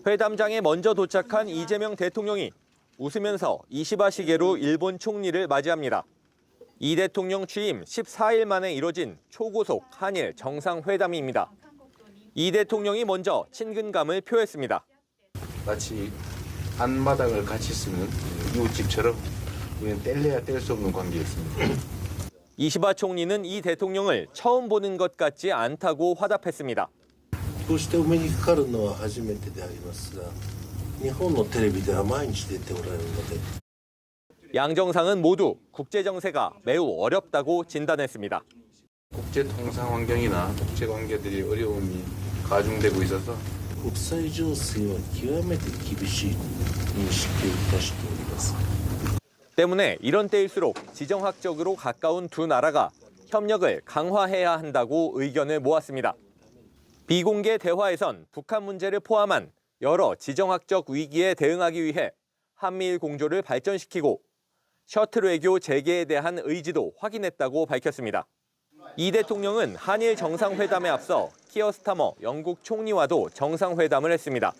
회담장에 먼저 도착한 이재명 대통령이 웃으면서 이시바 시게루 일본 총리를 맞이합니다. 이 대통령 취임 14일 만에 이뤄진 초고속 한일 정상회담입니다. 이 대통령이 먼저 친근감을 표했습니다. 마치 안마당을 같이 쓰는 이웃집처럼 우리는 뗄래야 뗄 수 없는 관계였습니다. 이시바 총리는 이 대통령을 처음 보는 것 같지 않다고 화답했습니다. こうしてお目にかかるのは初めてでありますが、日本のテレビでは毎日出ておられるので。 양 정상은 모두 국제 정세가 매우 어렵다고 진단했습니다. 국제 통상 환경이나 국제 관계들이 어려움이 가중되고 있어서 国際情勢は極めて厳しい認識をいたしております。 때문에 이런 때일수록 지정학적으로 가까운 두 나라가 협력을 강화해야 한다고 의견을 모았습니다. 비공개 대화에선 북한 문제를 포함한 여러 지정학적 위기에 대응하기 위해 한미일 공조를 발전시키고 셔틀 외교 재개에 대한 의지도 확인했다고 밝혔습니다. 이 대통령은 한일 정상회담에 앞서 키어 스타머 영국 총리와도 정상회담을 했습니다.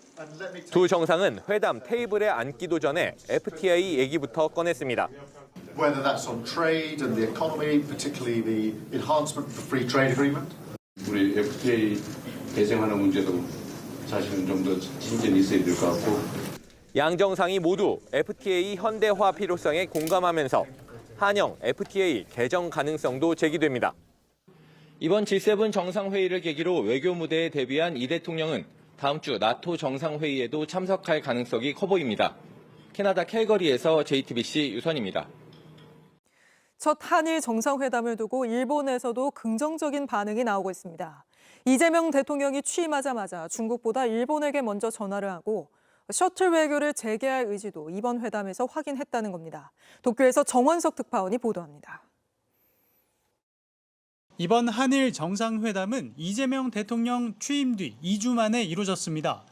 두 정상은 회담 테이블에 앉기도 전에 FTA 얘기부터 꺼냈습니다. Whether that's on trade and the economy, particularly the enhancement of the free trade agreement. 우리 FTA 개정하는 문제도 사실은 좀 더 진전이 있어야 될 것 같고. 양 정상이 모두 FTA 현대화 필요성에 공감하면서 한영 FTA 개정 가능성도 제기됩니다. 이번 G7 정상회의를 계기로 외교 무대에 데뷔한 이 대통령은 다음 주 나토 정상회의에도 참석할 가능성이 커 보입니다. 캐나다 캘거리에서 JTBC 유선입니다. 첫 한일 정상회담을 두고 일본에서도 긍정적인 반응이 나오고 있습니다. 이재명 대통령이 취임하자마자 중국보다 일본에게 먼저 전화를 하고 셔틀 외교를 재개할 의지도 이번 회담에서 확인했다는 겁니다. 도쿄에서 정원석 특파원이 보도합니다. 이번 한일 정상회담은 이재명 대통령 취임 뒤 2주 만에 이루어졌습니다.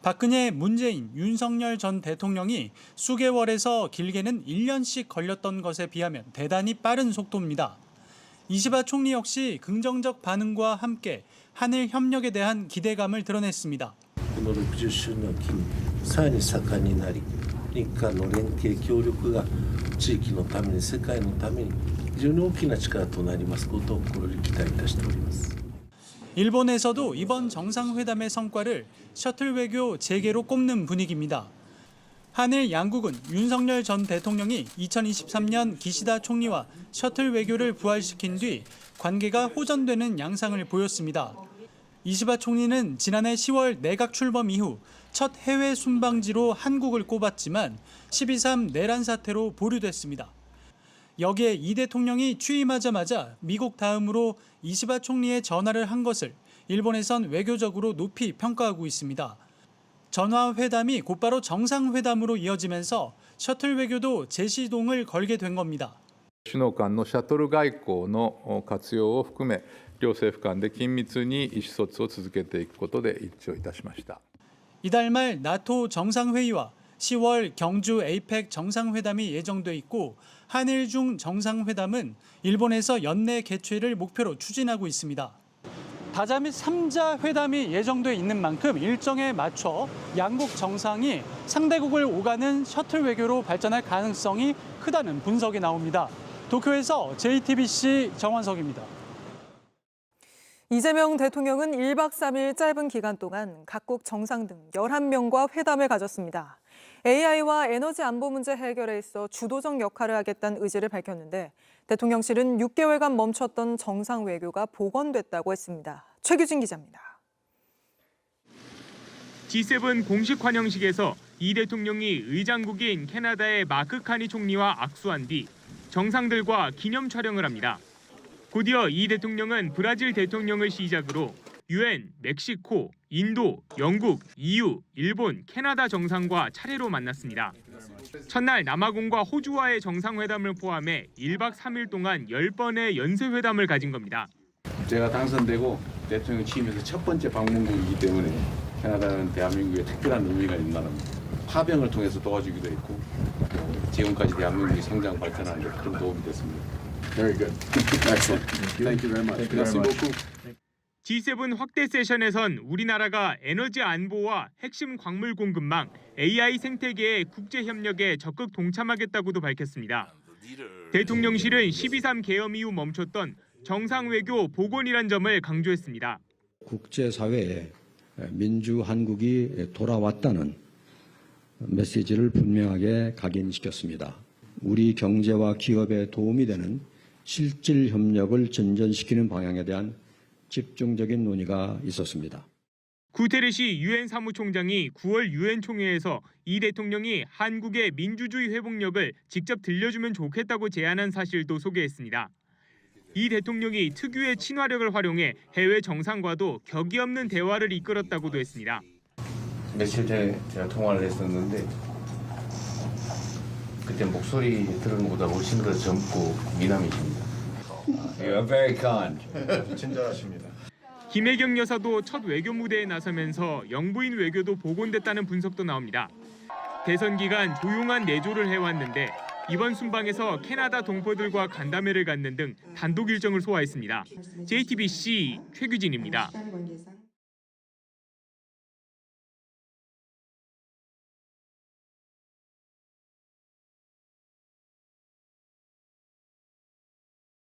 박근혜, 문재인, 윤석열 전 대통령이 수개월에서 길게는 1년씩 걸렸던 것에 비하면 대단히 빠른 속도입니다. 이시바 총리 역시 긍정적 반응과 함께 한일 협력에 대한 기대감을 드러냈습니다. この60周年を機にさらに盛んになり、日韓の連携協力が地域のために世界のために非常に大きな力となりますことを心より期待いたしております。 일본에서도 이번 정상회담의 성과를 셔틀 외교 재개로 꼽는 분위기입니다. 한일 양국은 윤석열 전 대통령이 2023년 기시다 총리와 셔틀 외교를 부활시킨 뒤 관계가 호전되는 양상을 보였습니다. 이시바 총리는 지난해 10월 내각 출범 이후 첫 해외 순방지로 한국을 꼽았지만 12.3 내란 사태로 보류됐습니다. 여기에 이 대통령이 취임하자마자 미국 다음으로 이시바 총리의 전화를 한 것을 일본에선 외교적으로 높이 평가하고 있습니다. 전화 회담이 곧바로 정상회담으로 이어지면서 셔틀 외교도 재시동을 걸게 된 겁니다. 首脳間のシャトル外交の活用を含め、両政府間で緊密に意思疎通を続けていくことで一致をいたしました。 이달 말 나토 정상회의와 10월 경주 APEC 정상회담이 예정돼 있고 한일중 정상회담은 일본에서 연내 개최를 목표로 추진하고 있습니다. 다자 및 3자 회담이 예정돼 있는 만큼 일정에 맞춰 양국 정상이 상대국을 오가는 셔틀 외교로 발전할 가능성이 크다는 분석이 나옵니다. 도쿄에서 JTBC 정원석입니다. 이재명 대통령은 1박 3일 짧은 기간 동안 각국 정상 등 11명과 회담을 가졌습니다. AI와 에너지 안보 문제 해결에 있어 주도적 역할을 하겠다는 의지를 밝혔는데 대통령실은 6개월간 멈췄던 정상 외교가 복원됐다고 했습니다. 최규진 기자입니다. G7 공식 환영식에서 이 대통령이 의장국인 캐나다의 마크 카니 총리와 악수한 뒤 정상들과 기념 촬영을 합니다. 곧이어 이 대통령은 브라질 대통령을 시작으로 UN, 멕시코, 인도, 영국, EU, 일본, 캐나다 정상과 차례로 만났습니다. 첫날 남아공과 호주와의 정상회담을 포함해 1박 3일 동안 10번의 연쇄회담을 가진 겁니다. 제가 당선되고 대통령 취임해서 첫 번째 방문국이기 때문에 캐나다는 대한민국에 특별한 의미가 있는 나라입니다. 파병을 통해서 도와주기도 했고 지금까지 대한민국이 성장 발전하는 데 큰 도움이 됐습니다. Very good. Excellent. Thank you very much. Merci beaucoup. G7 확대 세션에선 우리나라가 에너지 안보와 핵심 광물 공급망, AI 생태계의 국제 협력에 적극 동참하겠다고도 밝혔습니다. 대통령실은 12.3 계엄 이후 멈췄던 정상외교 복원이란 점을 강조했습니다. 국제사회에 민주 한국이 돌아왔다는 메시지를 분명하게 각인시켰습니다. 우리 경제와 기업에 도움이 되는 실질 협력을 전전시키는 방향에 대한 집중적인 논의가 있었습니다. 구테르시 유엔 사무총장이 9월 유엔 총회에서 이 대통령이 한국의 민주주의 회복력을 직접 들려주면 좋겠다고 제안한 사실도 소개했습니다. 이 대통령이 특유의 친화력을 활용해 해외 정상과도 격이 없는 대화를 이끌었다고도 했습니다. 며칠 전에 제가 통화를 했었는데 그때 목소리 들은 것보다 훨씬 더 젊고 미남이십니다. You are very kind. 친절하십니다. 김혜경 여사도 첫 외교 무대에 나서면서 영부인 외교도 복원됐다는 분석도 나옵니다. 대선 기간 조용한 내조를 해왔는데 이번 순방에서 캐나다 동포들과 간담회를 갖는 등 단독 일정을 소화했습니다. JTBC 최규진입니다.